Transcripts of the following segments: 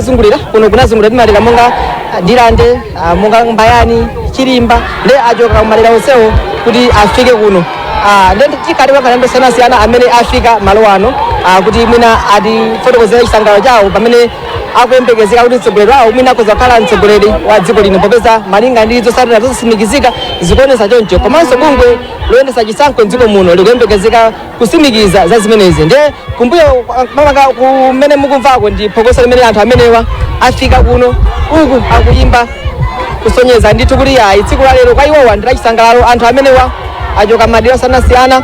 zungulira kuno kunazungulira timalira monga Dilande monga Mbayani Chilimba nde ajoka kumalira onsewo kuti afike kuno nde tikati pakanambe siyana amene afika malo ano kuti mwina atifotokozera chisangalalo chawo pamene akuyembekezeka kuti mtsogoleri wawo mwina akhoza kukhala mtsogoleri wa dziko lino popeza malinga ndi zotsatira zosimikizika zikuonesa choncho komanso bungwe loyendesa chisankho mdziko muno likuyembekezeka kusimikiza za zimenezi nde kumbuyo mamaka kumene mukumvako ndi phokoso limene anthu amenewa afika kuno uku akuyimba kusonyeza ndithu kuti ayi tsiku la lero kwa iwowa ndi lachisangalalo anthu amenewa achoka madera osiyanasiyana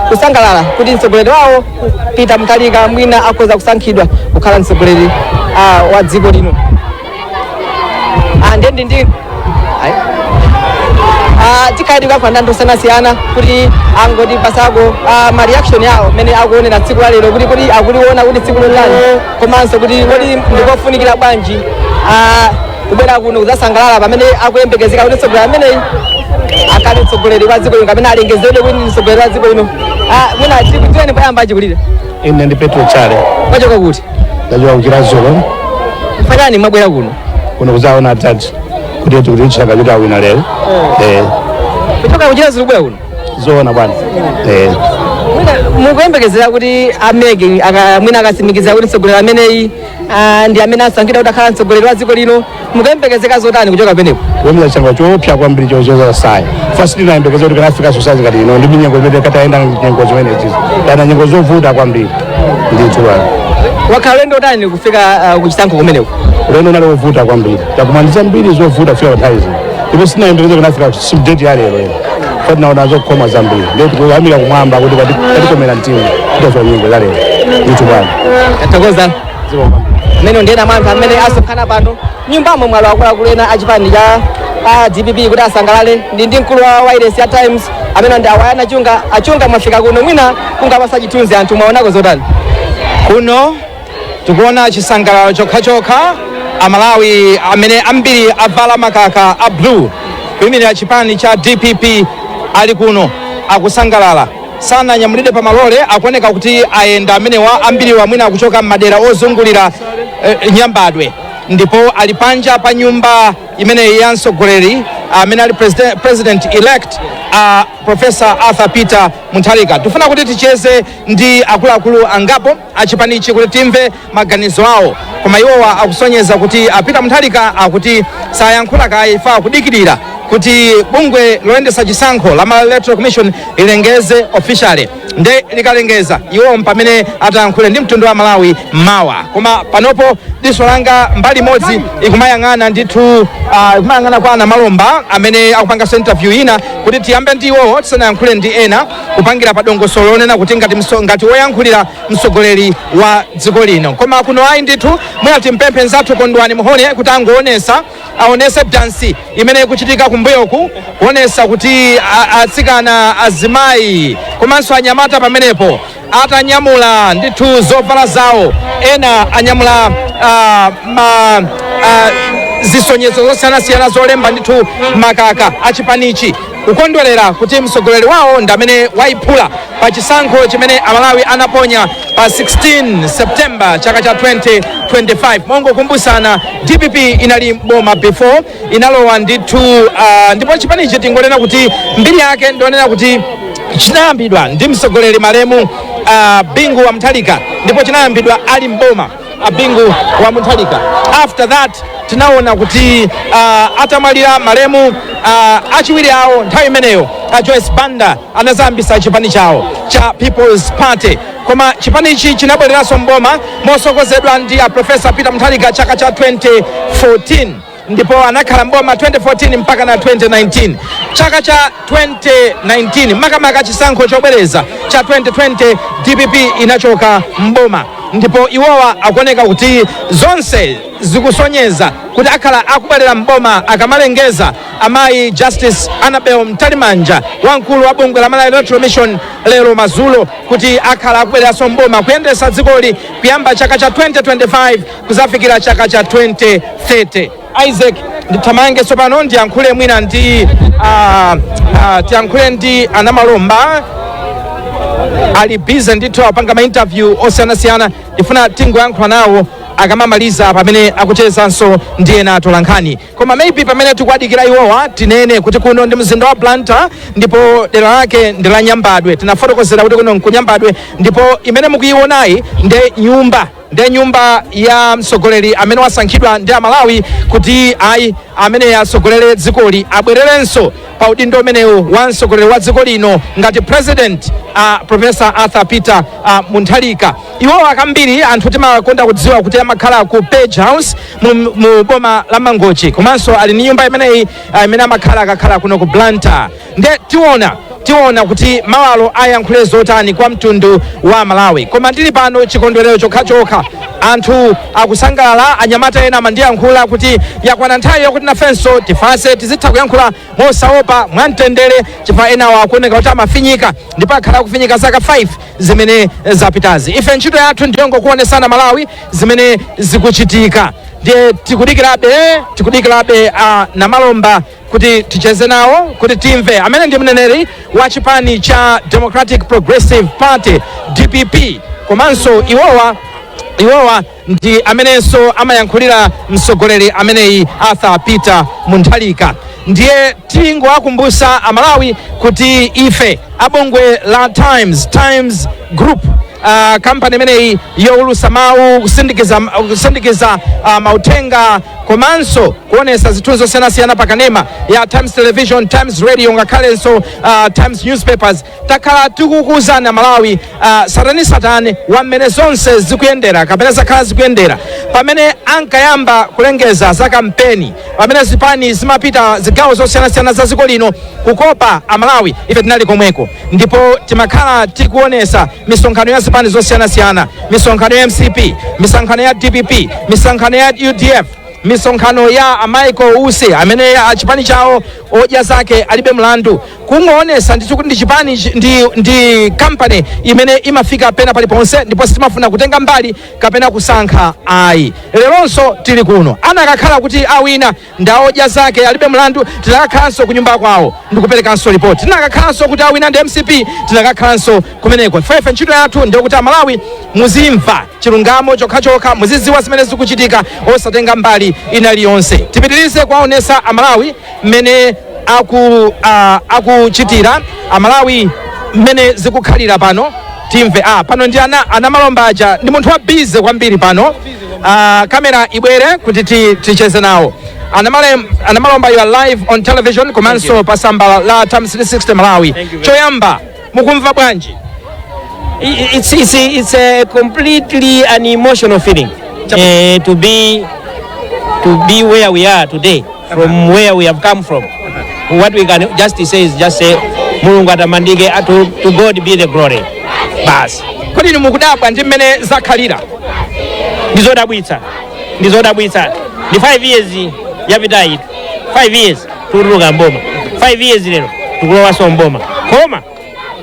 kusangalala kuti mtsogoleri wawo Peter Mutharika mwina akhoza kusankhidwa kukhala mtsogoleri wa dziko lino ndi tikhaidi kwa ndando osiyanasiyana kuti angoti pasako ma reaction yawo mene akuonera tsiku la lero kuti akuliona kuti tsiku lolani komanso kuti ndikofunikira bwanji kubwera kuno kuzasangalala pamene akuyembekezeka kuti mtsogoleri ameneyi akali mtsogoleri wa dziko lino kapena alengezedwe kuti mtsogoleri wa dziko lino mwina tiene payamba achikulire ine ndi Petro Chale kwachoka kuti ndachoka kuchira zolo mfanyani mwabwera kuno kuzaona atati kuti chaka kuti awina lero kuchoka kuchira zolo bwera kuno zoona bwana mukuyembekezera kuti amege mwina akatsimikiza kuti mtsogoleri ameneyi ndi amene asankhidwa kuti akhala mtsogoleri wa dziko lino mukuyembekezeka zotani kuchoka penepo kuyembekezera changa choopsa kwambiri chozoza saya first ndinayembekeza kuti kanafika society ngati ino ndi minyengo imene kataenda nyengo zimenezi kana nyengo zovuta kwambiri ndithu bwana wakhala ulendo utani kufika kuchisankho kumeneko ulendo unali wovuta kwambiri takumaliza mbiri zovuta fika uthaizi ndipo sinayembekeza kanafika date ya lero fati naona zokhoma zambiri ndio tikuyamira kumwamba kuti patikomera mtima kutofa nyengo za lero ndithu bwana takoza meno ndena mantha amene asonkhana pano nyumbamo mwalo akuluakulu achipani cha DPP kuti asangalale ndi mkulu wa wireless ya Times amene ndi awayana achunga mwafika kuno mwina kungapasa chithunzi anthu mwaonako zotani kuno tikuona chisangalalo chokha amalawi amene ambiri avala makaka a blue kuyimirira chipani cha DPP ali kuno akusangalala sana nyamulide pa malole akuoneka kuti ayenda amenewa ambiri wamwina akuchoka madera ozungulira Nyambadwe ndipo ali panja pa nyumba imene ya mtsogoleri amene ali president elect Professor Peter Mutharika. Tufuna kuti ticheze ndi akuluakulu angapo achipanichi kuti timve maganizo awo koma iwowa akusonyeza kuti Peter Mutharika akuti sayankhula kaye ifa kudikirira kuti bungwe loyendesa chisankho la Electoral Commission ilengeze officially nde likalengeza iwo pamene atayankhule ndi mtundu wa Malawi mawa koma panopo diso langa mbali modzi ikumayang'ana ndithu ikumayang'ana kwa ana malomba amene akupanga interview ina kuti tiyambe ndi iwowo tisanayankhule ndi ena kupangira pa dongosolo lonena kuti ngati woyankhulira mtsogoleri wa dziko lino koma kuno ayi ndithu mwina timpemphe nzathu Kondwani Muhone kuti aonese dansi imene ikuchitika kumbuyoku kuonesa kuti atsikana azimayi komanso anyamata pamenepo atanyamula ndithu zovala zawo ena anyamula zisonyezo zosiyanasiyana zolemba ndithu makaka achipanichi kukondwerera kuti mtsogoleri wawo ndi amene wayiphula pa chisankho chimene amalawi anaponya pa 16 September chaka cha 2025 mongo kumbusana DPP inali boma before inalowa ndithu ndipo chipanichi tingonena kuti mbiri yake ndionena kuti chinayambidwa ndi mtsogoleri malemu Bingu wa Mutharika ndipo chinayambidwa ali mboma Bingu wa Mutharika. After that tinaona kuti atamalira malemu achiwiri awo nthawi imeneyo Joyce Banda anazambisa chipani chawo cha People's Party koma chipanichi chinabwereranso mboma mosokozedwa ndi Professor Peter Mutharika chaka cha 2014 ndipo anakhala mboma 2014 mpaka na 2019 chaka cha 2019 makamaka chisankho chobwereza cha 2020 DPP inachoka mboma ndipo iwowa akuoneka kuti zonse zikusonyeza kuti akhala akubwerera mboma akamalengeza amayi Justice Annabel Mtalimanja wamkulu wa bungwe la Malawi Electoral Commission lero mazulo kuti akhala akubwereranso mboma kuyendesa dzikoli kuyamba chaka cha 2025 kuzafikira chaka cha 2030 Isaac ndithamange tsopano ndiyankhule mwina ndi tiyankhule ndi anamalomba ali busy ndithu apanga ma interview osiyanasiyana ndifuna tingoyankhula nawo akamamaliza pamene akuchezanso ndi ena atolankhani. Koma maybe pamene tikwadikira iwowa tinene kuti kuno ndi mzinda wa Blantyre ndipo dera lake ndi la Nyambadwe. Tinafotokozera kuti kuno Kunyambadwe ndipo imene mukuyionayi ndi nyumba ya mtsogoleri amene wasankhidwa ndi Amalawi kuti ayi amene asogolere dzikoli abwererenso pa udindo umenewu wa mtsogoleri wa dziko lino ngati president Professor Arthur Peter Mutharika. Iwo akambiri anthu timakonda kudziwa kuti amakhala ku Page House mu boma la Mangochi, komanso ali ni nyumba imeneyi imene akakhala kuno ku Blantyre. Nde tiona kuti mawalo ayankhule zotani kwa mtundu wa Malawi. Koma ndili pano chikondwerero chokha anthu akusangalala, anyamata ena amandiyankhula kuti yakwana nthawi yakuti nafenso tifase tizitha kuyankhula mosaopa mwamtendere, chifukwa enawo akuoneka kuti amafinyika ndipo akhala kufinyika zaka 5 zimene zapitazi. Ife ntchito yathu ndiyongokuonesana Malawi zimene zikuchitika. Ndiye tikudikirabe na malomba kuti ticheze nawo kuti timve amene ndi mneneri wa chipani cha Democratic Progressive Party DPP, komanso iwowa ndi amenenso amayankhulira mtsogoleri ameneyi Arthur Peter Mutharika. Ndiye tingowakumbutsa Amalawi kuti ife abungwe la Times Group, kampani imeneyi youlusa mawu, kusindikiza mauthenga komanso kuonesa zithunzi zosiyanasiyana pakanema ya Times Television, Times Radio ngakhalenso Times Newspapers, takhala tikukuwuzani Malawi satani wamene zonse zikuyendera kapena zakhala zikuyendera pamene ankayamba kulengeza za kampeni, pamene zipani zimapita zigawo zosiyanasiyana za dziko lino kukopa Amalawi. Ife tinali komweko ndipo timakhala tikuonesa misonkhano ya zipani zosiyanasiyana, misonkhano ya MCP, misonkhano ya DPP, misonkhano ya UDF, misonkhano ya Michael Use amene chipani chawo odya zake alibe mlandu, kungoonesa ndikuti ndi chipani ndi company imene imafika pena paliponse ndipo sitimafuna kutenga mbali kapena kusankha ayi. Leronso tili kuno anakakhala kuti awina ndaodya zake alibe mlandu, tinakakhalanso kunyumba kwawo ndikuperekanso report, tinakakhalanso kuti awina ndi MCP, tinakakhalanso kumeneko. Ife ntchito yathu ndiyo kuti Amalawi muzimva chilungamo chokha muziziwa zimene zikuchitika osatenga mbali inaliyonse. Tipitirize kuwaonesa Amalawi mmene akuchitira Amalawi mmene zikukhalira pano. Timve pano ndi ana malomba aja ndi munthu wa bize kwambiri pano. Kamera ibwere kuti ticheze nawo. Ana malomba, you are live on television komanso pasamba la Times 360 Malawi. Choyamba mukumva bwanji? It's a completely an emotional feeling to be where we are today, from where we have come from. What we can just say Mulungu atamandike, to God be the glory. Bas. Kodi mukudabwa ndi mmene zakhalira? Ndizodabwitsa. Ni 5 years yapita itu. 5 years tutuluka mboma. 5 years lero tukulowaso mboma. Koma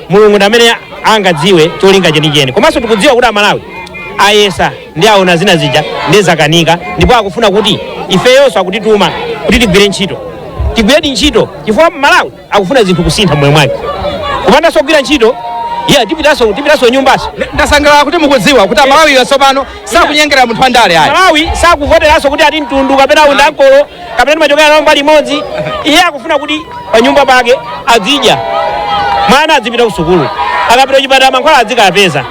Mulungu amene angadziwe cholinga chenicheni. Komanso tikudziwa kuti Amalawi ayesa ndi aona zina zija ndi zakanika, ndipo akufuna kuti ifeyonso akutituma kuti tigwire ntchito. Tigwire ntchito chifukwa Malawi akufuna zinthu kusintha moyo mwake. Kupanda sogwira ntchito tipitaso nyumbaso. Ndasangalala kuti mukudziwa kuti Amalawi yatsopano sakunyengera munthu wa ndale ayi. Malawi sakuvoteranso kuti ati mtundu kapena undankolo kapena machokera nawo mbali imodzi. Iye akufuna kuti pa nyumba pake azidya, mwana azipita ku sukulu, akapita kuchipatala mankhwala azikapeza.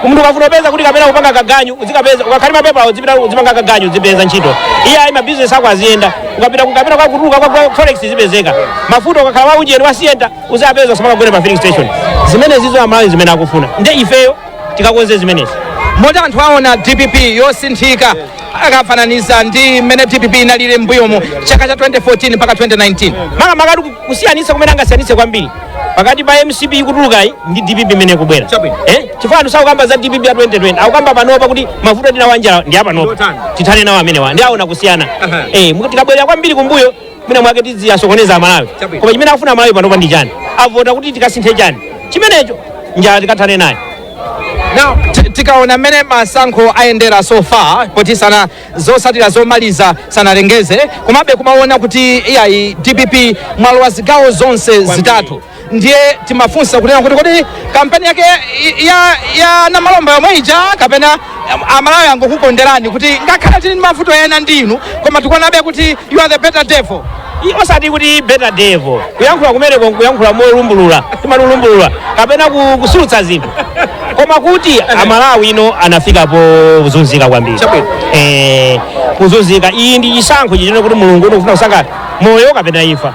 Umuntu ukafuna peza kuti kapena kupanga kaganyu uzikapeza, ukakhalima pepa uzipanga kaganyu uzipeza ntchito. Iye ayi mabizinesi ako aziyenda, ukapita kukapena kwa kutuluka kwa forex zipezeka. Mafuta ukakhala wa ujeni wasiyenda uzapeza usamaka kwene pa filling station. Zimene zizo Amalawi zimene akufuna. Nde ifeyo tikakonze zimenezi. Moti anthu aona DPP yosinthika akafananiza ndi mmene DPP inalire mbuyomo chaka cha 2014 mpaka 2019. Makamaka kusiyanitsa kumene angasiyanitse kwambiri pakati pa MCP kutulukayi ndi DPP imene kubwera. Chifukwa anthu sakukamba za DPP ya 2020 akukamba panopa kuti mafuta tinawanja ndi apanopa tithane nawo amenewa ndi aona kusiyana. Tikabwerera kwambiri kumbuyo mwina mwake tiziyasokoneza Amalawi. Koma chimene akufuna Amalawi panopa ndi chani? Avota kuti tikasinthe chani? Chimenecho njala tikathane naye. Now tikaona mmene masankho ayendera so far poti sana zosatira zomaliza sanalengeze, komabe kumaona kuti iyayi DPP mwalo wa zigawo zonse zitatu. Ndiye timafunsa kunena kuti kodi kampeni yake ya na malomba yomwe ija kapena amalawi angokukonderani kuti ngakhale tili ndi mavuto ena ndinu koma tikuonabe kuti you are the better devil. Osati kuti better devil kuyankhula kumeneko kuyankhula molumbulula timalulumbulula kapena kusulutsa zinthu koma kuti amalawi ino anafikapo kuzunzika kwambiri kuzunzika. Iyi ndi chisankho chitene kuti mulungu unofuna kusankha moyo kapena imfa.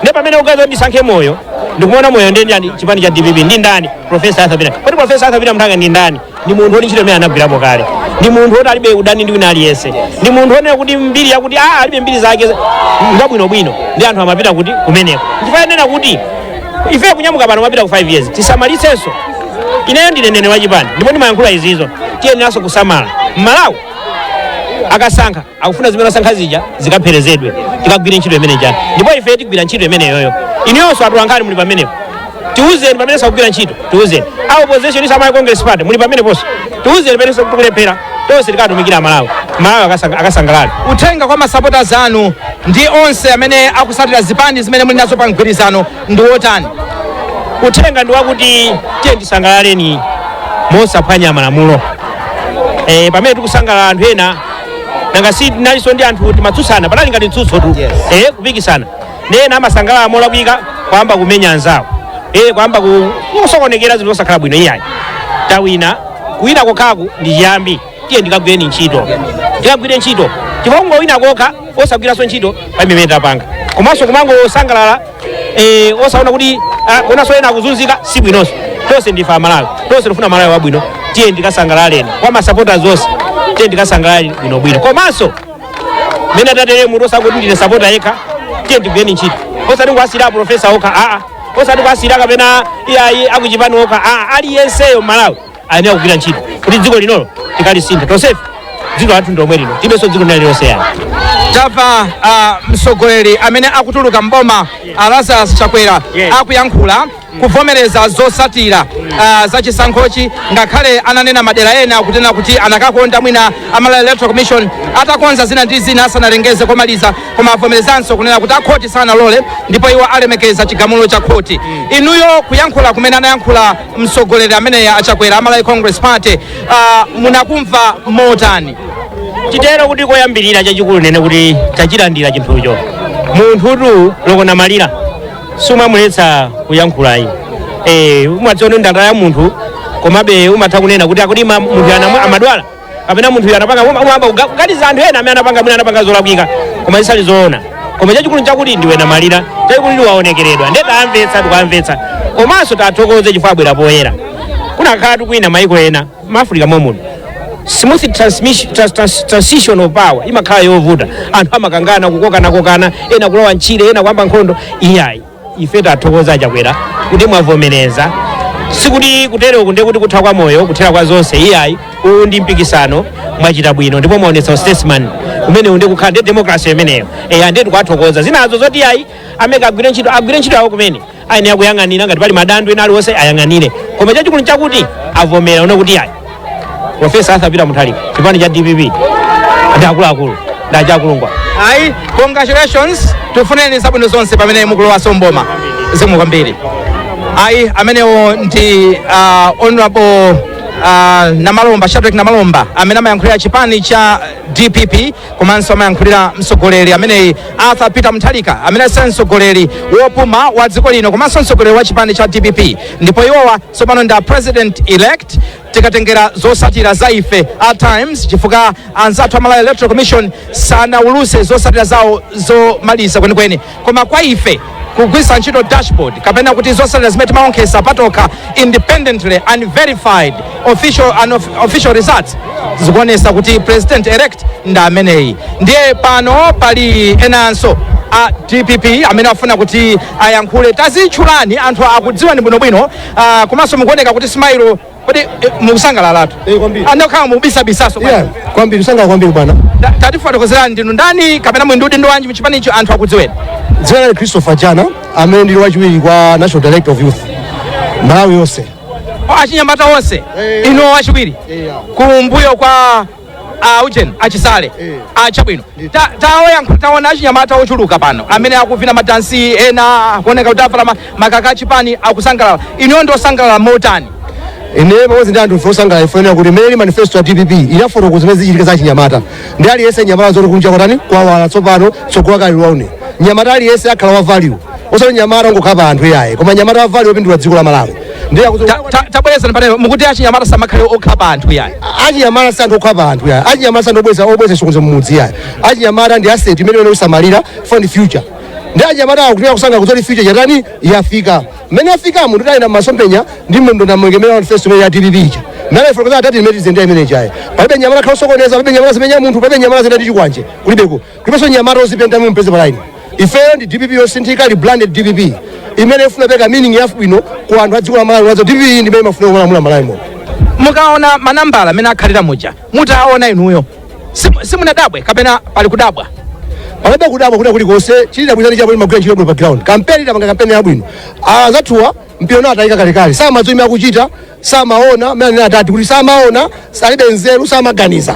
Ndi pamene ukaza ndisankhe moyo ndikuona moyo ndi ndani chipani cha DPP ndi ndani Professor Afika. Kodi Professor Afika mthanga ndi ndani? Ndi munthu woti ntchito imene anagwirapo kale, ndi munthu woti alibe udani ndi wina aliyense, ndi munthu wonena kuti mbiri yakuti alibe mbiri zake ngabwinobwino ndi anthu amapita kuti kumeneko. Ndifanena kuti ife kunyamuka pano mapita ku 5 years tisamalitsenso. Ineyo ndine nene wachipani ndipo ndimayankhula izizo tiyeneranso kusamala. Malawi akasankha akufuna zimene asankha zija zikapherezedwe tikagwire ntchito imene chani ndipo ife tigwira ntchito imeneyoyo. Inuyonso atulankhani muli pamenepo tiuzeni pamene sakugwira ntchito tiuzeni. A opposition is a Congress party muli pameneponso tiuzeni pamene sakulephera tonse tikatumikira Malawi akasangalala. Uthenga kwa masupporters anu ndi onse amene akusatira zipani zimene muli nazo pa mgwirizano ndi wotani? Uthenga ndi wakuti tiye tisangalaleni mosaphwanya malamulo. Pamene tikusangalala anthu ena nanga si nalinso ndi anthu timatsutsana panali ngati mtsutso tu kupikisana ndi ena amasangalala molakwika kwamba kumenya anzawo kwamba kusokonekera zinthu zosakhala bwino. Iyayi tawina kuwina kokhaku ndi chiyambi tiye ndikagwireni ntchito tikagwire ntchito tikongowina kokha osagwiranso ntchito pamene tapanga komanso kumangosangalala osaona kuti kunanso ena akuzunzika si bwinonso. Tonse ndife Amalawi, tonse tifuna Malawi wabwino tiye ndikasangalaleni kwa masupporters onse tiye ndikasangalali bwinobwino. Komanso mene atatere munthu osakuti ndine supporter yekha tiye ndigwireni ntchito osati kuasira Professor okha osati kuasira kapena iyayi akuchipani okha aliyenseyo Malawi ayenera kugwira ntchito kuti dziko linolo tikalisintha tonsefe dziko lathu ndomwe lino tibenso dziko linalo lonse yani. Tamva mtsogoleri amene akutuluka mboma Lazarus Chakwera akuyankhula kuvomereza zosatira za chisankhochi ngakhale ananena madera ena kutena kuti anakakonda mwina Malawi Electoral Commission atakonza zina ndi zina asanalengeze komaliza koma avomerezanso kunena kuti akhoti sanalole ndipo iwo alemekeza chigamulo cha khoti. Inuyo kuyankhula kumene anayankhula mtsogoleri amene Chakwera Malawi Congress Party munakumva motani? Chitero kuti koyambirira chachikulu nene kuti tachilandira chinthucho munthutu lokona malira sumamuletsa kuyankhulayi. Umadziona ndanda ya munthu komabe umatha kunena kuti akuti munthu amadwala kapena munthu anapanga umamba kuganiza anthu ena amene anapanga mwina anapanga zolakwika koma zisali zoona. Koma chachikulu chakuti ndiwe na malira chachikulu ndi waonekeredwa ndi tukamvetsa komanso tathokoze chifukwa abwera poyera. Kunakhala tukwina maiko ena maafrika momuno smooth transition of power imakhala yovuta anthu amakangana kukokana ena kulowa ntchire ena kuyamba nkhondo. Iyayi ife tathokoza Chakwera kuti mwavomereza sikuti kutereko ndi kuti kutha kwa moyo kuthera kwa zonse. Iyayi uwu ndi mpikisano mwachita bwino ndipo mwaonetsa statesman umene unde kukhala ndi democracy imeneyo ndi tikathokoza zinazo zoti iyayi amene agwire ntchito yawo kumene ayenera kuyang'anira ngati pali madandaulo ena aliwonse ayang'anire koma chachikulu chakuti avomera une kuti iyayi Professor Afika Mutharika chipani cha DPP ndi akuluakulu ndi achakulungwa. Congratulations, tufuneni zabwino zonse pamene mukulowa somboma zikomo kwambiri. Amenewo ndi honorable Namalomba Shadrack Namalomba amene amayankhulira chipani cha DPP komanso amayankhulira mtsogoleri amene Arthur Peter Mutharika amene ali mtsogoleri wopuma wa dziko lino komanso mtsogoleri wa chipani cha DPP ndipo iwowa tsopano ndi president elect. Tikatengera zosatira za ife at times chifukwa anzathu Malawi Electoral Commission sanauluse zosatira zawo zomaliza kwenikweni koma kwa ife kugwisa ntchito dashboard kapena kuti zosatira zimene timaonkhesa patokha independently and verified official results zikuonesa kuti president elect ndi ameneyi. Ndiye pano pali enanso a DPP amene afuna kuti ayankhule tazitchulani anthu akudziwani bwinobwino komanso mukuoneka kuti smile kodi mukusangalalatu andokhala mubisabisaso kwambiri kusangala kwambiri bwana. Tatifotokozerani ndinu ndani kapena mwindudi ndi wanji mchipani icho anthu akudziweni? Dzina Christopher Jana amene ndili wachiwiri kwa National Director of Youth Malawi yonse. Achinyamata onse ino wachiwiri kumbuyo kwa Ujen achisale chabwino. Taona achinyamata ochuluka pano amene akuvina madansi ena kuoneka kuti avala makaka achipani akusangalala. Ino ndo sangalala motani? ine pamodzi ndi anthu osangala ifanira kuti imene manifesto ya DPP inafotokoza zimene zichitika za Chinyamata ndi aliyense Nyamata zoti kunja kotani kwawala tsopano tsogola kali waone Nyamata aliyense akhala wa value osati Nyamata ngokhala anthu yaye koma Nyamata wa value opindula dziko la Malawi ndiye tabweza pale mukuti Achinyamata samakhale okhala anthu yaye Achinyamata sandokhala anthu yaye Achinyamata sandobweza sokonza mumudzi yaye Achinyamata ndi asset imene usamalira for the future ndi Achinyamata akuti kusanga kuzoti future yatani yafika mene afika mundu tayina masompenya ndi mundu ndamwengemera manifesto ya DPP icha nale fotokoza atati imene zende imene chaye palibe Nyamata khala sokoneza palibe Nyamata zimenya munthu palibe Nyamata zenda ndi chikwanje kulibeko kulibenso Nyamata ozipenda mu mpeze palaini ife ndi DPP yosinthika li branded DPP imene ifuna peka meaning ya bwino ku anthu a dziko la Malawi wazo DPP ndi imene mafuna kulamula Malawi mo mukaona manambala amene akhalira muja mutaona inuyo simunadabwe kapena pali kudabwa palibe kudabwa kuti kulikonse chili dabwino ndi chabwino magwira ntchito bwino pa ground kampeni tamanga kampeni yabwino zathuwa mpiono atayika kalekale samadzo imene akuchita samaona amene atati kuti samaona salibe nzeru samaganiza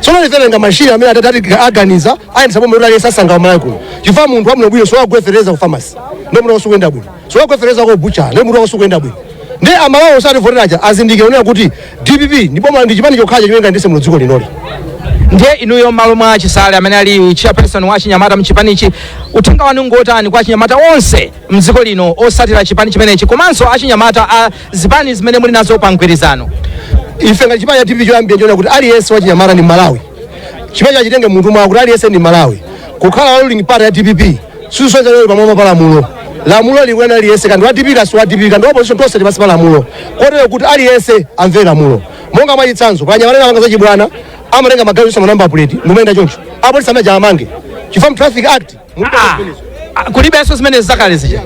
tsono liverenga mashina amene atati aganiza ayendesa pomwe kuti sasanga Malawi kuno chifukwa munthu wabwino bwino sowagwefereza ku pharmacy ndo munthu wasukuyenda bwino sowagwefereza ku bucha ndo munthu wasukuyenda bwino ndi amalawo osati voteraja azindikira onera kuti DPP ndipo ndi chipani chokhacha chimene ndise mu dziko linoli ndiye inuyo malo mwa Chisale amene ali chairperson wa Chinyamata mchipanichi uthenga wanu ngotani kwa Chinyamata onse mdziko lino osatira chipani chimenechi komanso Achinyamata a zipani zimene muli nazo pa mgwirizano ife ngati chipani cha DPP choyambira chona kuti aliyense wa Chinyamata ndi Malawi chipani chachitenge munthu mwa kuti aliyense ndi Malawi kukhala ruling party ya DPP susonza lero pamwe palamulo lamulo likwena aliyense kandi wa DPP kasi wa DPP kandi opposition tonse tipasi palamulo kotero kuti aliyense amvera lamulo monga mwachitsanzo pa Nyamata wanga zachibwana amatenga magazi sama number plate mumenda choncho apo lisamaja amange chifam traffic act kulibenso zimene zakale zija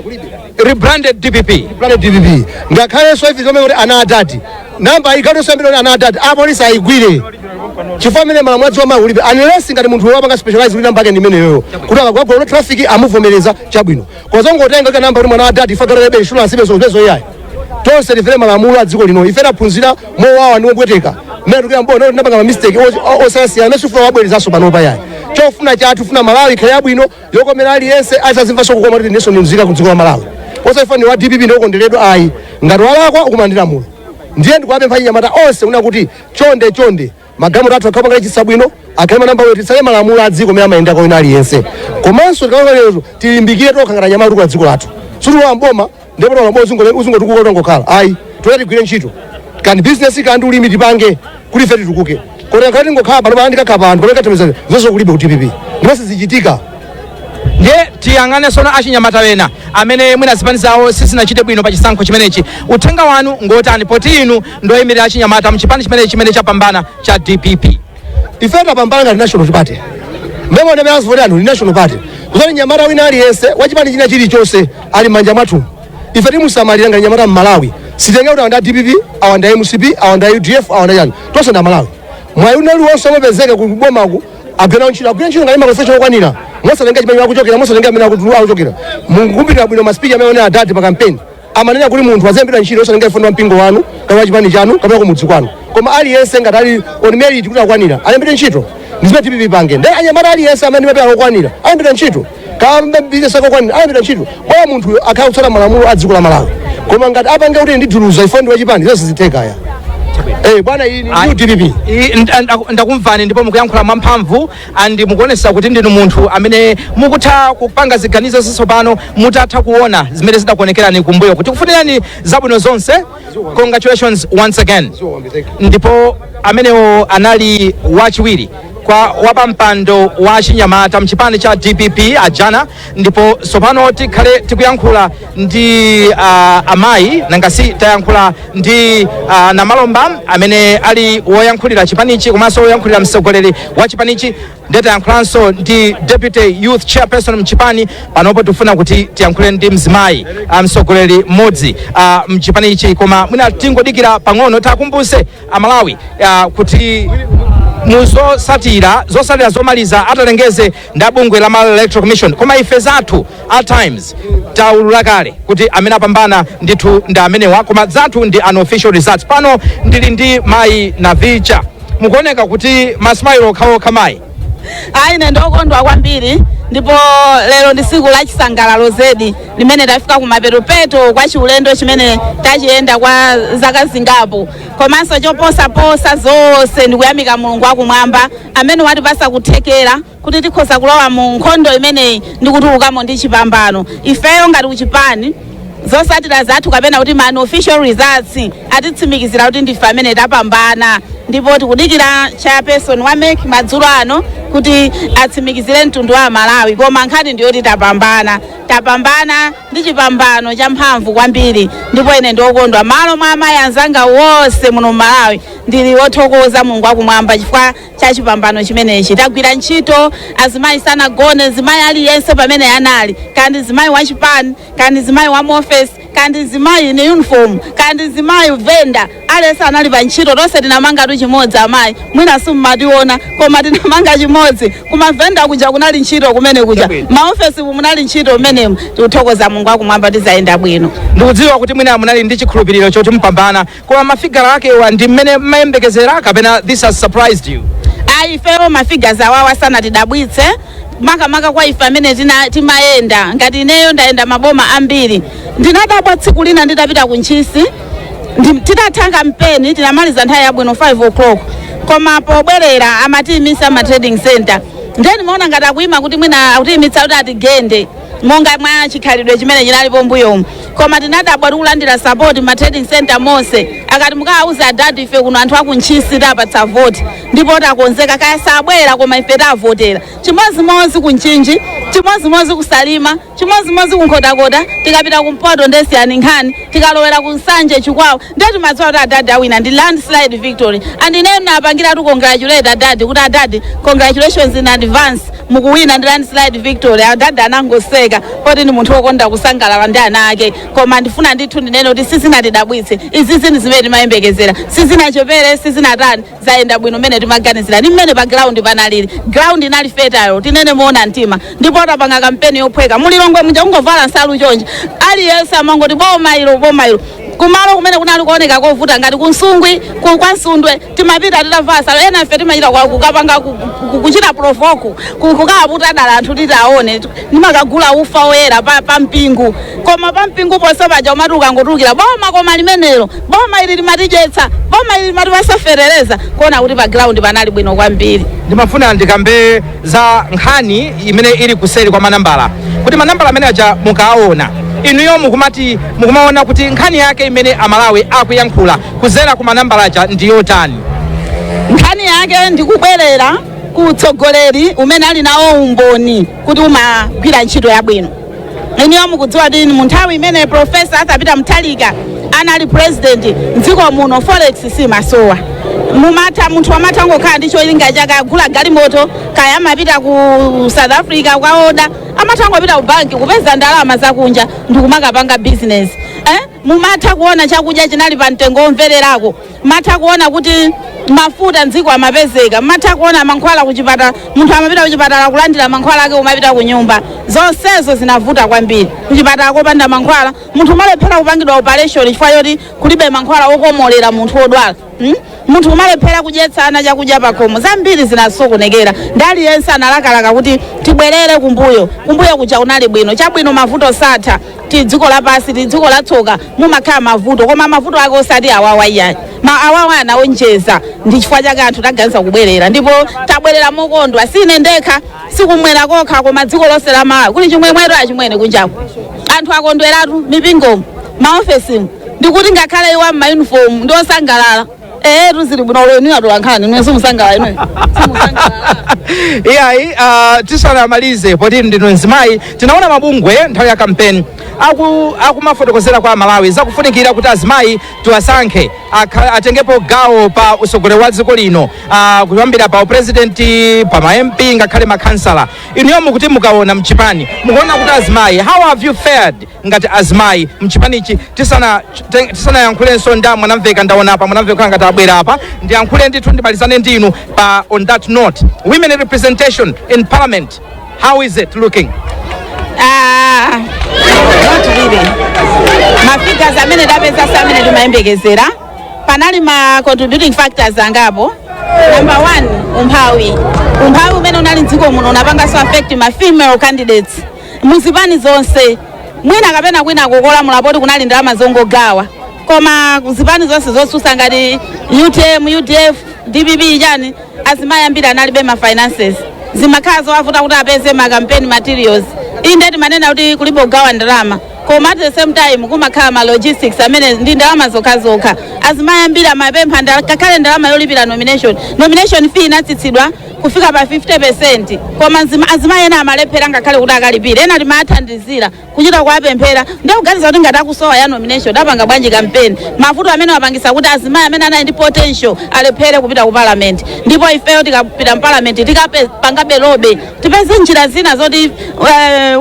rebranded DPP ngakhale so ife zomwe kuti ana adati namba ikalo sambiro ana adati apo lisayigwire chifam mene malamulo adzoma kulibe unless ngati munthu wapanga specialize kuti namba yake ndi imene yoyo kuti akagwa traffic amuvomereza chabwino kozongotenga kuti namba kuti mwana adati ifagarebe insurance bezo yayi tonse tifere malamulo a dziko lino ife taphunzira mowawa ndi wopweteka mmene tukira mbona kuti napanga mistake osasiyana mesu funa wabwerezaso panopa yayi chofuna chathu funa Malawi ikhale yabwino yokomera aliyense azazimvanso kukoma kuti ndiso nimzika ku dziko la Malawi osaifa ni wa DPP ndokondeleredwa ayi ngati walakwa ukumandira mulo ndiye ndikuwapempha Chinyamata onse una kuti chonde magamu athu akhapanga chisabwino akhale namba wetu tsale malamulo a dziko mera mayenda kwa ina aliyense komanso tikawalezo tilimbikire tokhangana Nyamata ku dziko lathu suluwa mboma ndipo wala uzungo tukuko ngokhala ayi toyati gwire ntchito kandi business kandi ulimi tipange kuli feti tukuke kodi ngati ngokhala pano bandika kapano kodi katemeza zonse kulibe ku DPP ndipo sizichitika ndiye tiyang'ane sono Achinyamata wena amene mwina zipani zawo sizinachite bwino pa chisankho chimenechi uthenga wanu ngotani poti inu ndoyimirira Achinyamata mchipani chimenechi chimene chapambana cha DPP ife tapambana ngati national party mbemo ndemera zivoti anthu ndi national party kuzoti Nyamata wina aliyense wachipani china chilichonse ali manja mwathu ife timusamalira ngati Nyamata m'Malawi sitenge kuti awanda DPP awanda MCP awanda UDF awanda yani tonse nda Malawi mwayi unali wonse omapezeka ku bomaku agena ntchito ngati makonfession okwanira mosatenga chipani akuchokera mosatenga amene akuchokera mungukumbirira bwino maspeaker amene adati pa campaign amanena kuti munthu azembera ntchito osatenga ifondo mpingo wanu kapena chipani chanu kapena kumudzi kwanu koma aliyense ngati ali on merit kuti akwanira alembere ntchito ndizime DPP pange ndi Anyamata aliyense amene mapera akwanira alembere ntchito kamba business akwanira alembere ntchito kwa munthu akhala kutsata malamulo a dziko la Malawi koma ngati apange kuti ndiduluza ifondo ya chipani zoziziteka ya bwana iyi ndi DPP ndakumvani ndipo mukuyankhula mwamphamvu andi mukuonesa kuti ndinu munthu amene mukutha kupanga ziganizo zisopano mutatha kuona zimene zidakuonekerani kumbuyo kuti kufunirani zabwino zonse congratulations once again ndipo amenewo anali wachiwiri kwa wapampando wa Chinyamata mchipani cha DPP ajana ndipo sopano tikhale tikuyankhula ndi amayi nangasi tayankhula ndi Namalomba amene ali woyankhulira chipanichi komanso woyankhulira mtsogoleri wa chipanichi ndeta yankhulanso ndi deputy youth chairperson mchipani panopo tifuna kuti tiyankhule ndi mzimayi mtsogoleri mmodzi mchipanichi koma mwina tingodikira pang'ono takumbuse Amalawi kuti zosalira zomaliza atalengeze nda bungwe la Malawi Electoral Commission koma ife zathu at times taulula kale kuti amene apambana ndithu ndi amenewa koma zathu ndi unofficial results pano ndili ndi mayi Navicha mukuoneka kuti masmailo okhaokha mayi Aine ndokondwa kwambiri ndipo lero ndi siku la chisangalalo zedi limene tafika kumapeto kwa chiulendo chimene tachiyenda kwa zaka zingapo. Komanso choposa zonse ndikuyamika Mulungu wakumwamba amene watipasa kuthekera kuti tikhoza kulowa mu nkhondo imeneyi ndi kutulukamo ndi chipambano. Ifeyo ngati kuchipani zosatira zathu kapena kuti man official results atitsimikizira kuti ndife amene tapambana, ndipo tikudikira chairperson wa MEC madzulo ano kuti atsimikizire mtundu wa Malawi, koma nkhani ndiyoti tapambana ndi chipambano cha mphamvu kwambiri. Ndipo ine ndokondwa malo mwa amayi anzanga wonse muno Malawi ndili wothokoza Mulungu wakumwamba chifukwa cha chipambano chimenechi. Tagwira ntchito, azimayi sanagone, zimayi aliyense pamene anali, kandi zimayi wa chipani, kandi zimayi wa mofesi, kandi zimayi ni uniform, kandi zimayi venda, aliyense anali pa ntchito. Tonse tinamanga tu chimodzi amayi, mwina simmationa koma tinamanga chimodzi. Kuma venda kuja kunali ntchito kumene kuja, maofesi munali ntchito kumenemu. Tikuthokoza Mulungu wakumwamba tizayenda bwino. Ndikudziwa kuti mwina munali ndi chikhulupiriro choti mpambana, koma mafigara ake ndi mmene mayembekezera kapena this has surprised you? Ifeyo mafigures awawa sana tidabwitse maka kwa ife amene timayenda ngati ineyo ndaenda maboma ambiri. Ndinadabwa tsiku lina nditapita kunchisi titathanga mpeni tinamaliza nthawi yabwino 5 o'clock, koma pobwerera amatimisa ma trading center ndeni maona ngati akuyima kuti mwina akutimitsa kuti atigende monga mwa chikhalidwe chimene chinalipo mbuyomu. Koma tinadabwa tikulandira support ma trading center monse akati mukauza adadi ife kuno anthu akunchisi tapatsa vote ndipo takonzeka kaya sabwera koma ife tavotera chimozimozi kunchinji, chimozimozi kusalima, chimozimozi kunkhotakota, tikapita kumpoto ndesiyani nkhani, tikalowera kunsanje chikwawo ndeti madziwa kuti adadi awina ndi landslide victory. And ineyo napangira tu congratulate adadi kuti adadi congratulations in advance mukuwina ndi landslide victory. Adadi anangoseka poti ni munthu wokonda kusangalala ndi ana ake, koma ndifuna ndithu ndinene kuti sizinatidabwitse izi zinthu zimene timayembekezera, sizinachepere, sizinatani, zayenda bwino mmene timaganizira ndi mmene pa ground panalili. Ground inali fertile tinene moona mtima, ndipo tapanga kampeni yophweka mulilongwe muja ungovala nsalu chonje aliyense amangoti boma ilo kumalo kumene kunali kuoneka kovuta ngati kunsungwi kwa Nsundwe timapita titavasa ena ife timachita kukapanga kuchita provoke kukaputa dala anthu titaone nimakagula ufa oyera pa mpingu, koma pa mpingu ponse paja umatuka ngotukira boma koma limenelo boma ili limatijetsa, boma ili limatipasaferereza kuona kuti pa ground panali bwino kwambiri. Ndimafuna ndikambe za nkhani imene ili kuseri kwa manambala kuti manambala amene aja mukaona inuyo mukumaona kuti nkhani yake imene Amalawi akuyankhula kuzera ku manambala aja ndiyotani? Nkhani yake ndikubwerera kutsogoleri umene ali nawo umboni kuti umagwira ntchito yabwino. Inuyo mukudziwa kuti mu nthawi imene Profesa Athapita Mutharika anali president mdziko muno forex simasowa. Munthu amatha ngokhala ndi cholinga chake agula galimoto kaya amapita ku South Africa kwa oda, amatha ngopita ku banki kupeza ndalama zakunja ndikumakapanga business. Mumatha kuona chakudya chinali pa mtengo omvererako, matha kuona kuti mafuta ndziko amapezeka, matha kuona mankhwala kuchipatala, munthu amapita kuchipatala kulandira mankhwala ake umapita ku nyumba. Zonsezo zinavuta kwambiri kuchipatala kopanda mankhwala, munthu malephera kupangidwa operation chifukwa choti kulibe mankhwala okomolera munthu odwala. Munthu umalephera kudyetsa ana chakudya pakhomo, zambiri zinasokonekera. Ndali yense analakalaka kuti tibwerere kumbuyo kuja kunali bwino chabwino, mavuto satha dziko lapasi dziko latsoka mumakhala mavuto, koma mavuto ake osati awawa iyayi awawa anaonjeza. Ndi chifukwa chake anthu taganiza kubwerera, ndipo tabwerera mokondwa, sine ndekha sikumwera kokha koma dziko lonse la Malawi kuli chimwemweto achimwene kunjaku anthu akondweratu mipingo maofesi ndikuti ngakhale iwa ma-uniform ndiosangalala. Tuzili bwino lero ninatolankhani nwe simusangalala inwe simusangalala. Iyayi tisanamalize poti ndino nzimayi tinaona mabungwe nthawi ya campaign akumafotokozera kwa Malawi zakufunikira kuti azimayi tiwasankhe atengepo gawo pa usogoleri wa dziko lino, kuyambira pa president, pa ma MP ngakhale makhansala. Inuyo mukuti mukaona mchipani mukuona kuti azimayi, how have you fared ngati azimayi mchipanichi? Tisanayankhulenso nda mwanamveka ndaona pa mwanamveka ngati abwera apa ndiyankhule ndithu ndimalizane ndinu pa on that note, women representation in parliament, how is it looking? Not really. Mafigures amene tapeza samene timayembekezera panali ma contributing factors angapo Number 1 umphawi umene unali mdziko muno unapanga so affect ma female candidates muzipani zonse mwina kapena kwina kukola mulapoti kunali ndalama zongogawa koma zipani zonse zosusa ngati UTM UDF DPP chani azimayi ambiri analibe ma finances zimakhala zowavuta kuti apeze ma campaign materials inde manena kuti kulibe kugawa ndalama koma at the same time kumakhala ma logistics amene ndi ndalama zokha azimayi ambiri amapempha ngakhale ndalama yolipira nomination fee inatsitsidwa kufika pa 50% koma azimayi ena amalephera ngakhale kuti akalipire ena timathandizira kuchita kuwapemphera ndikuganiza kuti ngati akusowa ya nomination apanga bwanji campaign mavuto amene wapangisa kuti azimayi amene anali ndi potential alephere kupita ku parliament ndipo ifeyo tikapita mu parliament tikapanga lobe tipeze njira zina zoti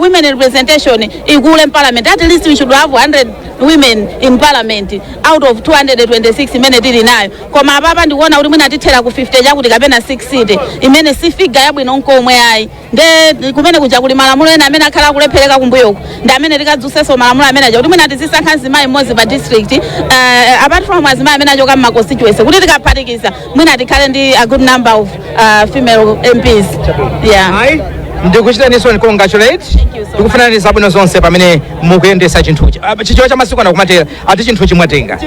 women representation ikule mu parliament. At least we should have 100 women in parliament out of 226 imene tili nayo koma apapa ndikuona kuti mwina tithera ku 50 chakuti kapena 6 seat imene si figa yabwino nkomwe ayi nde kumene kuja kuli malamulo ena amene akhala akulephereka kumbuyoko ndi amene tikadzuseso malamulo amene aja kuti mwina tizisankha azimayi mmodzi pa district apart from azimayi amene achoka mma constituency kuti tikaphatikiza mwina tikhale ndi a good number of female MPs. Yeah. Ndikuchitaniso ni congratulate ndikufunani zabwino zonse pamene mukuyendesa chinthuchi chichiwa cha masiku anakumatera ati chinthuchi mwatenga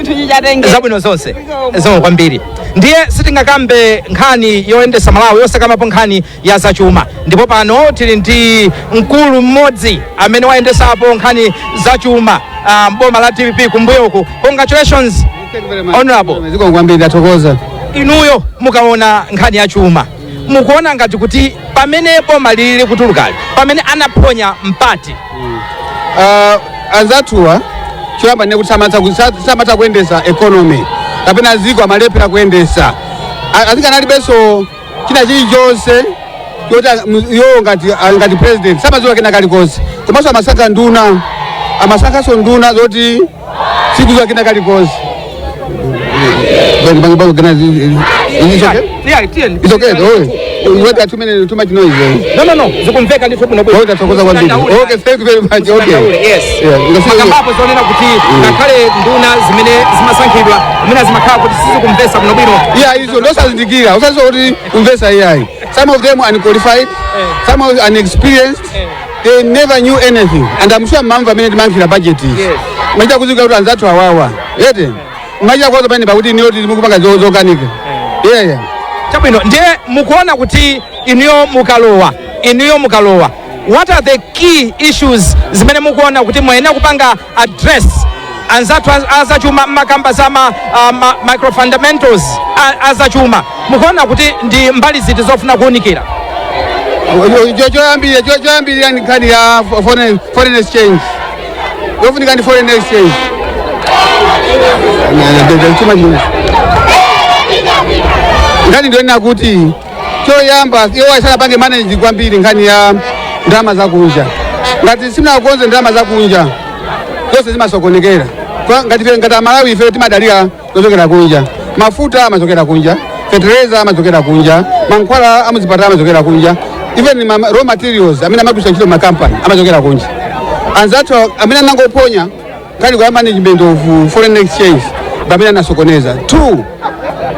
zabwino zonse zomwe kwambiri ndiye sitingakambe nkhani yoyendesa Malawi yosakamapo nkhani ya zachuma ndipo pano tili ndi mkulu mmodzi amene wayendesapo nkhani zachuma boma la DPP kumbuyoku. Congratulations honorable. Ziko kwambiri atokoza inuyo mukaona nkhani ya chuma mukuona ngati kuti pamene boma lili kutulukali pamene anaponya mpati anzathuwa choyamba ne kuti samata kuendesa economy kapena ziko amalephera kuendesa azikanalibenso china chilichonse choti yo ngati president samaziwa kena kalikonse komanso amasankhaso nduna zoti sikuziwa kena kalikonse. It's okay. You want too much noise. No. Zikumveka ndithu kuno bwino. Okay, thank you very much. Okay. Yes. Makambapo zonena kuti ngakhale nduna zimene zimasankhidwa zimene zimakhala kuti sizikumvesa kuno bwino. Yeah, izo ndosazindikira. Usazo kuti kumvesa AI. Some of them are unqualified, some are unexperienced. They never knew anything. And I'm sure mamva amene timankhira budget is. Yes. Macha kuzika kuti anzathu awawa. Yete. Macha kwazo pene pakuti niyo timukupanga zokanika. Yeah. Chabwino ndiye mukuona kuti inuyo mukalowa what are the key issues zimene mukuona kuti muyenera kupanga address anzathu azachuma makamba za micro fundamentals azachuma mukuona kuti ndi mbali ziti zofuna kuunikira? choyambirira ni nkhani ya foreign exchange yofunika ndi foreign exchange. Ngati ndio nina kuti choyamba iwo asanapange manage kwambiri nkhani ya ndalama zakunja ngati simunakonze ndalama zakunja zonse zimasokonekera ngati Malawi ife timadalira zochokera kunja mafuta amachokera kunja fertilizer amachokera kunja mankhwala amuzipatala amachokera kunja even raw materials amene amagwiritsa ntchito makampani amachokera kunja anzathu amene anangoponya ngati kwa management of foreign exchange pamene anasokoneza 2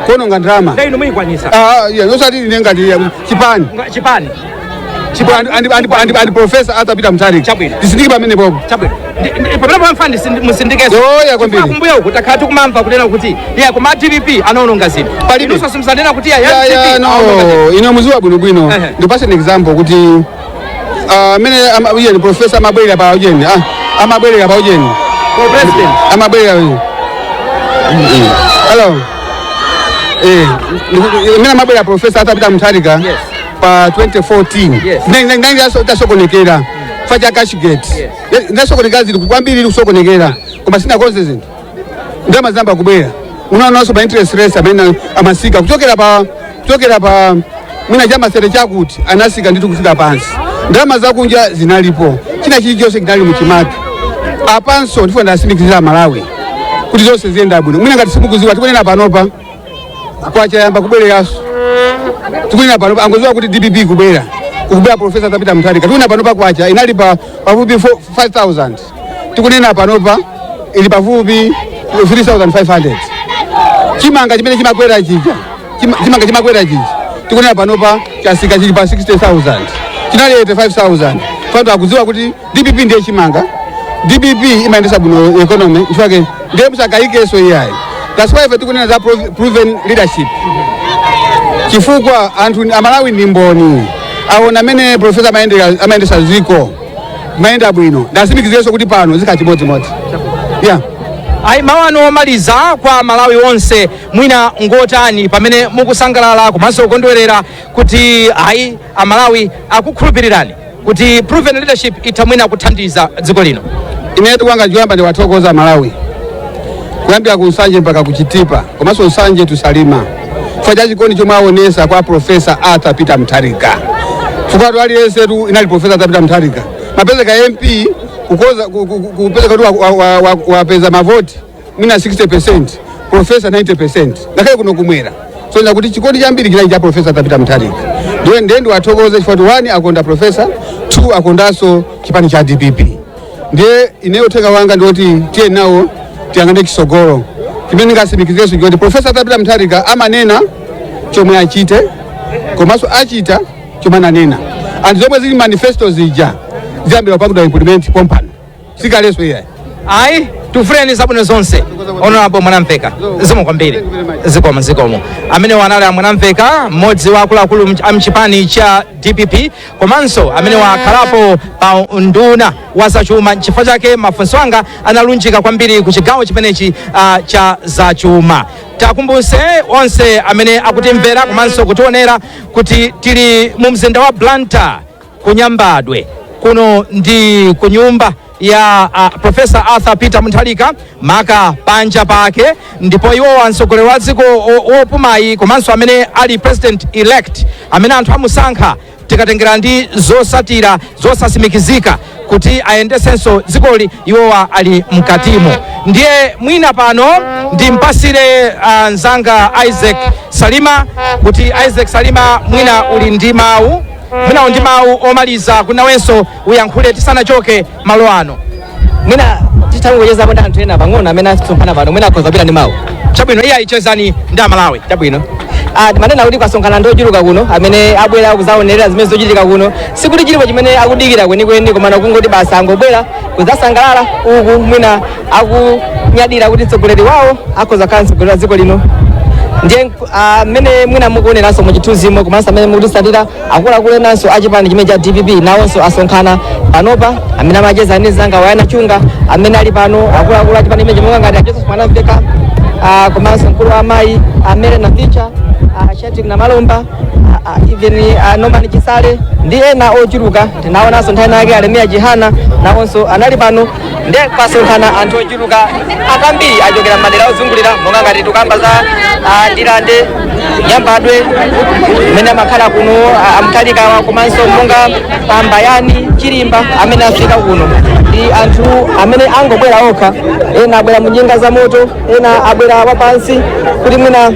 kononga ndalama ndio muyikwanisa yosati ngati chipani and professor atapita Mutharika tisindiki pamene popo chabwino pamene pamfandi musindikezo kwambiri kumbuyo kutakati kumamva kunena kuti ya kuma DPP anaononga zinthu palibenso simsanena kuti ino muziwa bwinobwino ndipase an example kuti amene ni professor amabwerera pa ujeni amabwerera pa ujeni president amabwerera hello mina mabwera professor atapita Mutharika pa 2014 ndangi tasokonekera facha cashgate ndasokonekera zili kwambiri kusokonekera koma sina konse zinthu ndama zamba kubwera unaonanso pa interest rates amene amasika kuchokera pa mwina chama sere chakuti anasika nditu kufika pansi ndama zakunja zinalipo china chilichonse kinali muchimake apanso ndifuna ndasimikizira Malawi kuti zonse ziyenda bwino mwina ngati simukuziwa tikunena panopa kwachayamba kubwereranso tikunena panopa angoziwa kuti DPP kubwera professor atapita Mutharika tikunena panopa kwacha inali pafupi 5000 tikunena panopa ili pafupi 3500 chimanga chimene chimakwera chija chimanga chimakwera chichi tikunena panopa chasika chili pa 60,000 chinali 85,000 fanto akuziwa kuti DPP ndiye chimanga DPP imayendesa bwino economy chifake ndiye musakayikeso iyayi. That's why tikunena za proven leadership chifukwa anthu amalawi ndi mboni aona amene profesa amayendesa ziko mayenda bwino ndasimikizireso kuti pano zikachimodzimodzi yeah. Ayi mawano omaliza kwa Malawi onse mwina ngotani pamene mukusangalala komanso kukondwerera kuti ayi amalawi akukhulupirirani kuti proven leadership itamwina kuthandiza dziko lino. Inetu kwanga joyamba ndi wathokoza Malawi kuyambira ku Nsanje mpaka kuchitipa komanso Nsanje tusalima chifukwa chikondi chomwe aonesa kwa Profesa Arthur Peter Mutharika chifukwa aliyense tu inali Profesa Arthur Peter Mutharika mapezeka MP kukoza kupezeka tu wapeza mavoti mwina 60% Profesa 90% ngakhale kuno kumwera so kuti chikondi chambiri chinali cha Profesa Arthur Peter Mutharika ndiye wathokoze chifukwa 1 akonda Profesa 2 akondaso chipani cha DPP ndiye ineyo uthenga wanga ndoti tiye nawo tiyangane kisogolo chimene ngasimikizeso kuti Profesa Arthur Peter Mutharika amanena chomwe achite komanso achita chomwe ananena and zomwe zili manifesto zija ziyambira pakuda implement company sikaleso iyayi. Ayi tufureni zabwino zonse Honorable Mwanamveka zikomo kwambiri zikomo amene wanali Mwanamveka mmodzi wa akuluakulu amchipani cha DPP komanso amene wakhalapo pa nduna wa zachuma chifukwa chake mafunso anga analunjika kwambiri ku chigawo chimenechi cha zachuma. Takumbuse onse amene akutimvera komanso kutionera kuti tili mu mzinda wa Blantyre ku Nyambadwe kuno ndi kunyumba ya Profesa Arthur Peter Mutharika maka panja pake ndipo iwo mtsogoleri wa dziko wopumayi komanso amene ali president elect amene anthu amusankha tikatengera ndi zosatira zosasimikizika kuti ayendesenso dzikoli iwowa ali mkatimo. Ndiye mwina pano ndimpasire nzanga Isaac Salima kuti Isaac Salima mwina uli ndi mawu omaliza kunawenso uyankhule tisanachoke malo ano. Mwina titangojeza kwenda anthu ena pang'ono amene asonkhana pano mwina akhoza kupita ndi mawu. Chabwino iya ichezani ndi Amalawi. Chabwino. Manena kuti kwasonkhana ndochuluka kuno amene abwera kuzaonerera zimene zochitika kuno sikuti chilipo chimene akudikira kwenikweni koma kungoti basa angobwera kuzasangalala uku mwina akunyadira kuti mtsogoleri wawo akhoza kukhala mtsogoleri wa dziko lino. Ndiye amene mwina mukuoneranso muchithunzimo komanso amene mukutisatira akuluakulu enanso achipani chimene cha DPP nawonso asonkhana panopa amene amacheza ndi zanga wayana chunga amene ali pano akuluakulu achipani chimene chimwe ngati Joseph Mwanamveka komanso mkulu wa mayi amene na Vicha Shetik na Malomba even Norman Chisale ndi ena ochuluka tinaonanso nthawi yake Alemia Jihana nawonso anali pano ndiye pasonkhana anthu ochuluka akambiri achokera madera ozungulira monga ngati tukamba za Ndilande Nyambadwe amene amakhala kuno Mutharika komanso monga Pambayani Chilimba amene afika kuno ndi anthu amene angobwera okha ena abwera munyenga za moto ena abwera wapansi kuti mwina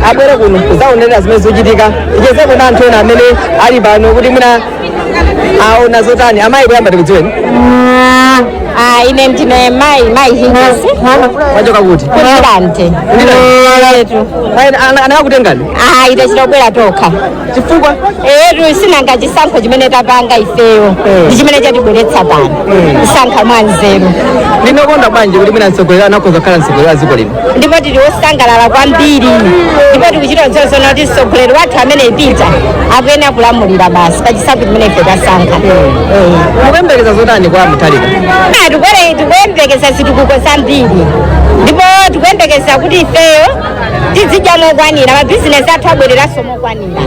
abwere kuno kuzaonerera zimene zochitika ichezeko na anthu ena amene ali pano kuti mwina aona zotani. Amayi kuyamba tikudziweni. Ine ndine mai hingisi wachoka kuti Ndilande yetu anakakutengani ite chitobwera tokha chifukwa yetu sinanga chisankho chimene tapanga ifeyo ndi chimene chatibweretsa pano kusankha mwanzeru. Ndinokonda bwanji kuti mwina mtsogoleri anakhoza kukhala mtsogoleri wa dziko lino ndipo tili osangalala kwambiri ndipo tikuchita zonse kuti mtsogoleri wathu amene ipita akuyenera kulamulira basi pachisankho chimene ife tasankha. mukuyembekeza zotani kwa Mutharika? Tikuyembekeza zitukuko zambiri ndipo tikuyembekeza kuti ifeyo tizidya mokwanira mabizinesi athu abwereranso mokwanira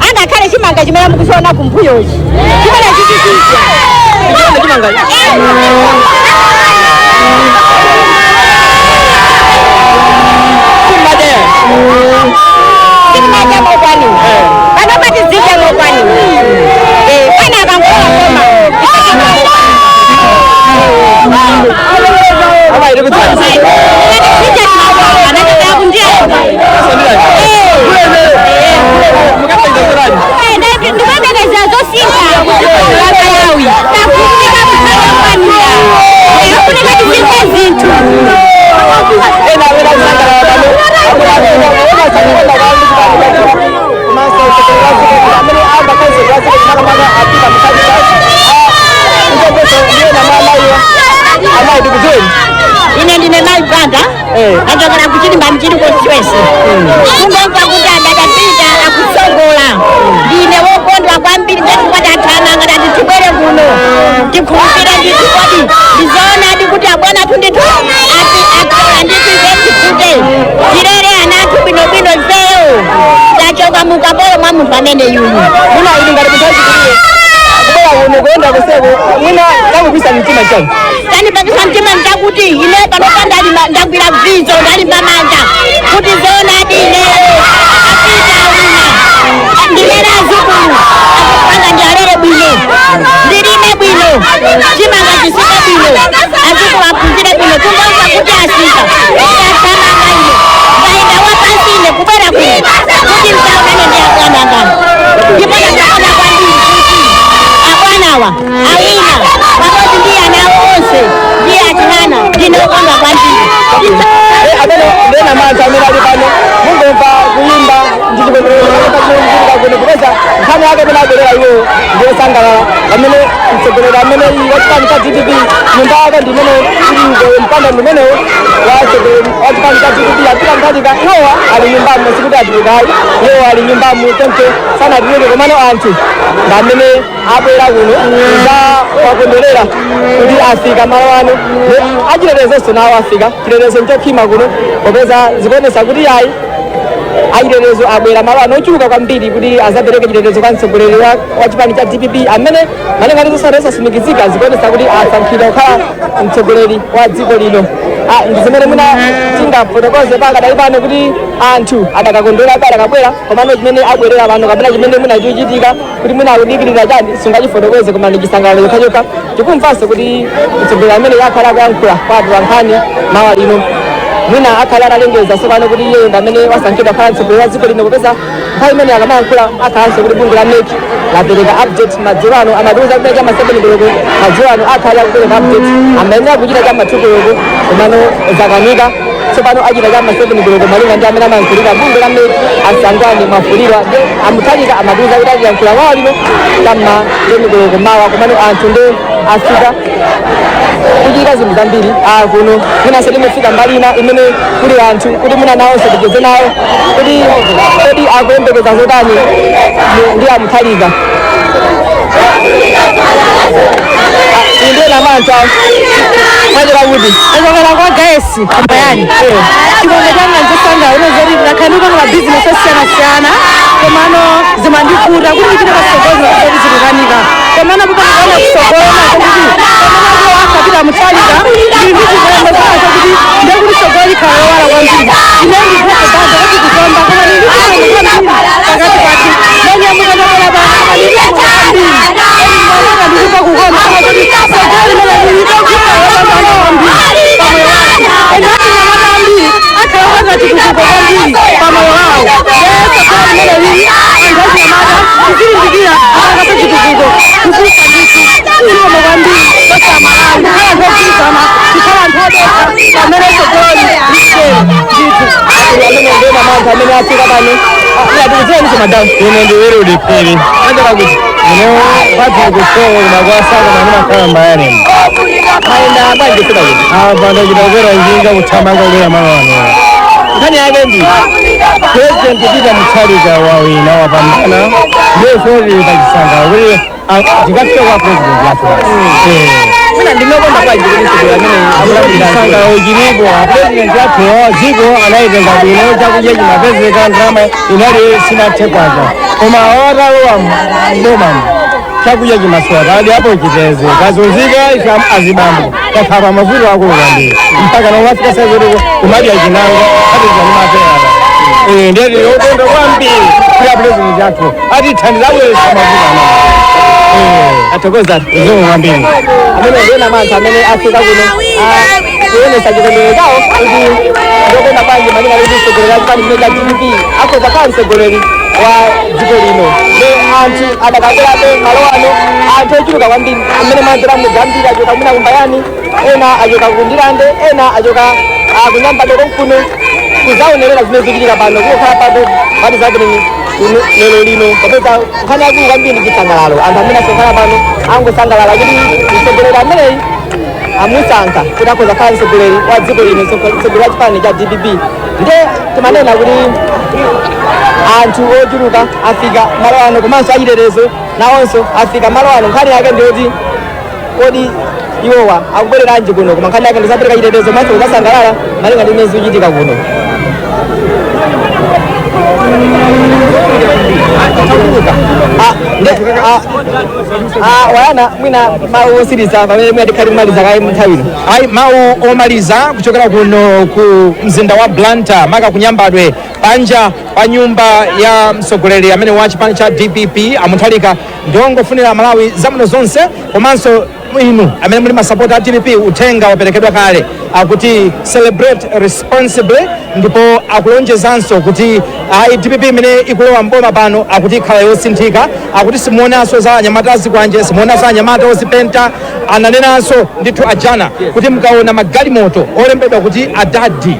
angakhale chimanga chimene mukuchiona kumbuyochi chimene chichitija timadya mokwanira panopa tizidya mokwanira pana akangola koma pano apita Mutharika mtogoso ndiye na mama hiyo ambaye ndikuzeni ine ndine mai branda achokera kuchilimba mchiri konstituency kungomva kuti adadapita akusogola ndine wokondwa kwambiri ngatikwatathana ngati tibwere kuno tikhulupire nditi kodi ndizoonadi kuti abwana tunditu atola nditizekifute tirere anathu bwinobwino ifeyo tachoka mukapolo mwa munthu amene yuyu muna ili ngati mutazikiriye kubera uno kuenda kuseko mwina ndakupisa mtima chani tanipakisa mtima ntakuti ine panopa ndagwira vizo ndalimba manja kuti zoonadi ineyo apita una ndilera azukulu akupanga ndialere bwino ndilime bwino chimanga chisike bwino azukulu aphunzire bwino kungomva kuti asika tatamanga ine ngaenda wapansi ine kubwera kuno kuti msaunane ndi akwanangana ndipo ndakakona kwambiri kuti abwanawa awina pamodzi ndi ana onse ndi achinana ndinokondwa kwambiri amene ndena mantha amene ali pano mungomva kuyimba ndikupeza nkhani yake amene abwerera iwo ndiyosangalala amene mtsogoleri amene wachipani cha DDP nyumba yake ndimene ili mpanda ndimenewo wachipani cha DDP apita Mutharika iwowa ali nyumbamo sikuti atikukayi iwowa ali nyumbamo tempe sana tileke komano anthu ngamene abwera kuno za wakondolera kuti afika malo ano achilerezenso nawo afika chilerezo nchokhima kuno popeza zikuonesa kuti ayi achilerezo abwera malo ano ochuluka kwambiri kuti azapereke chilerezo kwa mtsogoleri wa chipani cha DPP amene malinga ndi zonse zosasimikizika zikuonesa kuti asankhidwa kukhala mtsogoleri wa dziko lino ndi zimene muna tingafotokoze pakadali pano kuti anthu adakakondwera adakabwera komano chimene abwerera pano kapena chimene munachichitika kuti munakudikirira chani singachifotokoze koma ndi chisangalalo chokhachokha tikumvanso kuti mtsogoleri amene yakhala akuyankhula kwa anthu ankhani mawa lino mwina akhala atalengeza sopano kuti iye ndamene wasankhidwa khala mtsogoleri wa dziko lino popeza nthawi imene akamayankhula akhalanso kuti bungwe la NEC lapereka update madzulo ano amatiuza kuti chama 7 koloko madzulo ano akhala akupereka update amene akuchita chama 2 koloko komano zakanika tsopano achita chama 7 koloko malinga ndi amene amayankhulira bungwe la NEC asangane mafuliro Mutharika amatiuza kuti achiyankhula mawa lino chama 7 koloko mawa komano anthu ndi afika kuchita zinthu zambiri kuno mwinanso limefika mbali ina imene kuli anthu kuti mwina nawonso tigeze nawo kuti akuyembekeza zotani ndi Mutharika ndiye namantha mwachera kuti achokera kwa gaesi ambayani chikondo changa nchosanga unozoti ndakhanuka nga mabhizinesi osiyana-siyana komano zimandikuta kuti uchite pasogozi kuti zikukanika komano pupakana kusogola komano akapita Mutharika ndili ndi chizembe zacho kuti ndekuti sogoli khala wala kwambiri ine ndikubaza kuti kukomba koma ndili kwambiri pakati pati nonyamuka nokona bana ndili kwambiri ndikupa kukomba koma kuti sogoli mene ndilipo kupa wala kwambiri pamoyo wake enati nyamata ambiri akhala wakati kukupa kwambiri pamoyo wawo sogoli mene lili angazi nyamata kuzilindikira akakapa chitukuko kukupa ndiku ulioma kwambiri osamalanga kukhala kukhala nthodoka pamene sogoli liselo ndithu amene ndena mantha amene afika pano ndikuzeni madamu ine ndiwiri uliphiri andera kuti pati kusoko kumakwasaka mani makhala mbayani aenda bwanji fika kuti apa ndachitokera njinga kuthamanga kulera malo ano nkhani yake ndi president Peter Mutharika wawina wapambana ndiyeferi pachisanga kuti tikafika kwa president yathu mina ndinokonda bwanji kuti sogoli amene akulaisanga chilipo president yathu dziko anayitenga bwino chakudya chimapezeka ndalama inali sinathekwaza koma watalowa mbomani chakudya chimaswata adi apo chiteze kazunzika ife azibambo kakhapa mavuto akulu kwambiri mpaka nomafika sazoti kumadya chinanga atizanimapera ndeti yokonda kwambiri kuya president yathu ati thandizabwesa mavuto anaa athokoza zomwe kwambiri amene ndena mantha amene afika kuno kuonesa chikondwerero chawo kuti ndokona bwanji malinga kuti mtsogoleri wa chipani chimene cha DPP akhoza khala mtsogoleri wa dziko lino ndi anthu adakabwerabe malo ano anthu ochuluka kwambiri amene manjira mudzi ambiri achoka mwina kumbayani ena achoka kundilande ena achoka kunyambadwe konkuno kuzaonerera zimene zikuchitika pano kukhala pato what is happening lero lino kapeza nkhani yakulu kwambiri chisangalalo anthu amene asonkhana pano angosangalala kuti mtsogoleri ameneyi amusankha kuti akhoza kukhala mtsogoleri wa dziko lino, mtsogoleri wa chipani cha DPP. Nde timanena kuti anthu ochuluka afika malo ano komanso achitetezo nawonso afika malo ano. Nkhani yake ndiyoti kodi iwowa akubwereranji kuno, koma nkhani yake ndizapereka chitetezo maso kukasangalala malinga ndi imene zikuchitika kuno. Wayana mwina mawu osiriza pamene mwina tikhali kumaliza kaye nthawi ino. Ayi, mawu omaliza kuchokera kuno ku mzinda wa Blantyre maka kunyambadwe panja pa nyumba ya mtsogoleri amene wa chipani cha DPP Mutharika ndiongofunira Malawi zabwino zonse, komanso inu amene muli masapota a DPP uthenga waperekedwa kale akuti celebrate responsibly, ndipo akulonjezanso kuti DPP imene ikulowa mboma pano akuti ikhala yosinthika, akuti simuonanso za anyamata azikwanje, simuonanso anyamata ozipenta. Ananenanso ndithu ajana kuti mkaona magalimoto olembedwa kuti adadi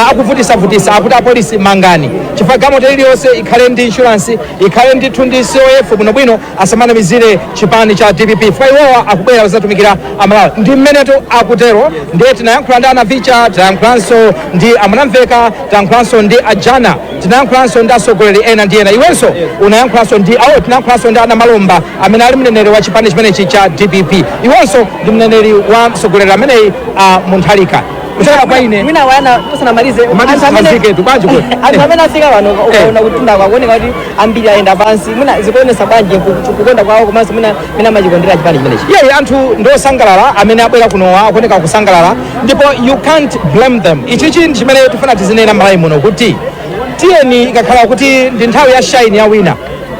akuvutisa akuti apolisi mangani, chifukwa galimoto iliyonse ikhale ndi insurance, ikhale ndithu ndi COF bwinobwino, asamanamizire chipani cha DPP chifukwa iwowa akubwera kuzatumikira Amalawi. Ndi mmenetu akutero ndiye tinayankhula ndi anavicha, tinayankhulanso ndi amunamveka, tinayankhulanso ndi ajana, tinayankhulanso ndi atsogoleri ena ndi ena. Iwenso unayankhulanso ndi tinayankhulanso ndi ana Malomba amene ali mneneri wa chipani chimenechi cha DPP. Iwenso ndi mneneri wa mtsogoleri ameneyi Mutharika. Kuchokera kwa ine mwina wana tusanamalize anthu amene afika pano ukaona kutunda kwakuoneka kuti ambiri ayenda pansi, mwina zikuonesa bwanji kukonda kwawo komanso mwina machikondera chipani chimenechi. Iye anthu ndosangalala amene abwera kunowa akuoneka kusangalala, ndipo you can't blame them. Ichi chinthu chimene tifuna tizinena Malawi muno kuti tiyeni ikakhala kuti ndi nthawi ya shine ya wina,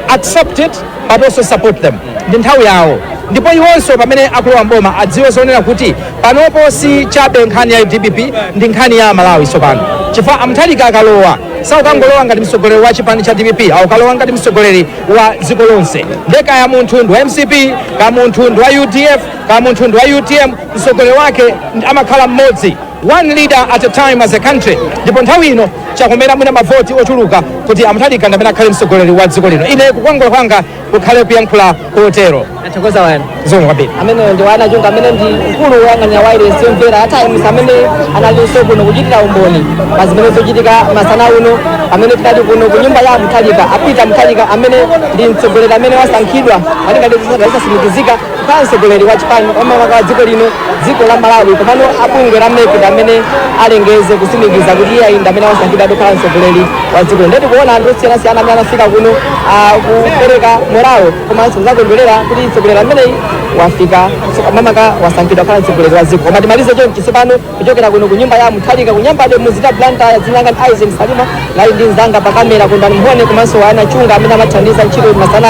accept it but also support them. Ndi nthawi yawo, ndipo iwonso pamene akulowa mboma adziwe zonena kuti panopo si chabe nkhani ya DPP, ndi nkhani ya Malawi tsopano. Chifukwa Mutharika akalowa saukangolowa ngati mtsogoleri wa chipani cha DPP, akalowa ngati mtsogoleri wa dziko lonse. Ndeka ya munthu ndi wa MCP, ka munthu ndi wa UDF, ka munthu ndi wa UTM, mtsogoleri wake amakhala mmodzi, one leader at a time as a country. Ndipo nthawi ino chakomera mwina mavoti ochuluka kuti Mutharika ndamene akhale mtsogoleri wa dziko lino. Ine kukwangula kwanga kukhale kuyankhula kotero. Athokoza wana zomwe kwambiri amene ndi wana chunga amene ndi mkulu woyang'anira wireless yomvera atimes amene analinso kuno kuchitira umboni pa zimene zochitika masana uno amene tikati kuno ku nyumba ya Mutharika apita Mutharika amene ndi mtsogoleri amene wasankhidwa malinga ndi zisasimikizika kukhala mtsogoleri wa chipani wa dziko lino, dziko la Malawi, komano abungwe la MEPID amene alengeze kusimikiza kuti iye ayi ndi amene wasankhidwa kukhala mtsogoleri wa dziko lino. Ndeti kuona anthu osiyanasiyana amene anafika kuno kupereka morawo komanso zakondwerera kuti mtsogoleri ameneyi wafika mamaka wasankhidwa kukhala mtsogoleri wa dziko. Koma timalize chonchi tsopano kuchokera kuno ku nyumba ya Mutharika ku Nyambadwe muzita Blantyre, zinanga ndi Salima lali ndi mzanga pa kamera kundani mphone komanso wana chunga amene amathandiza ntchito masana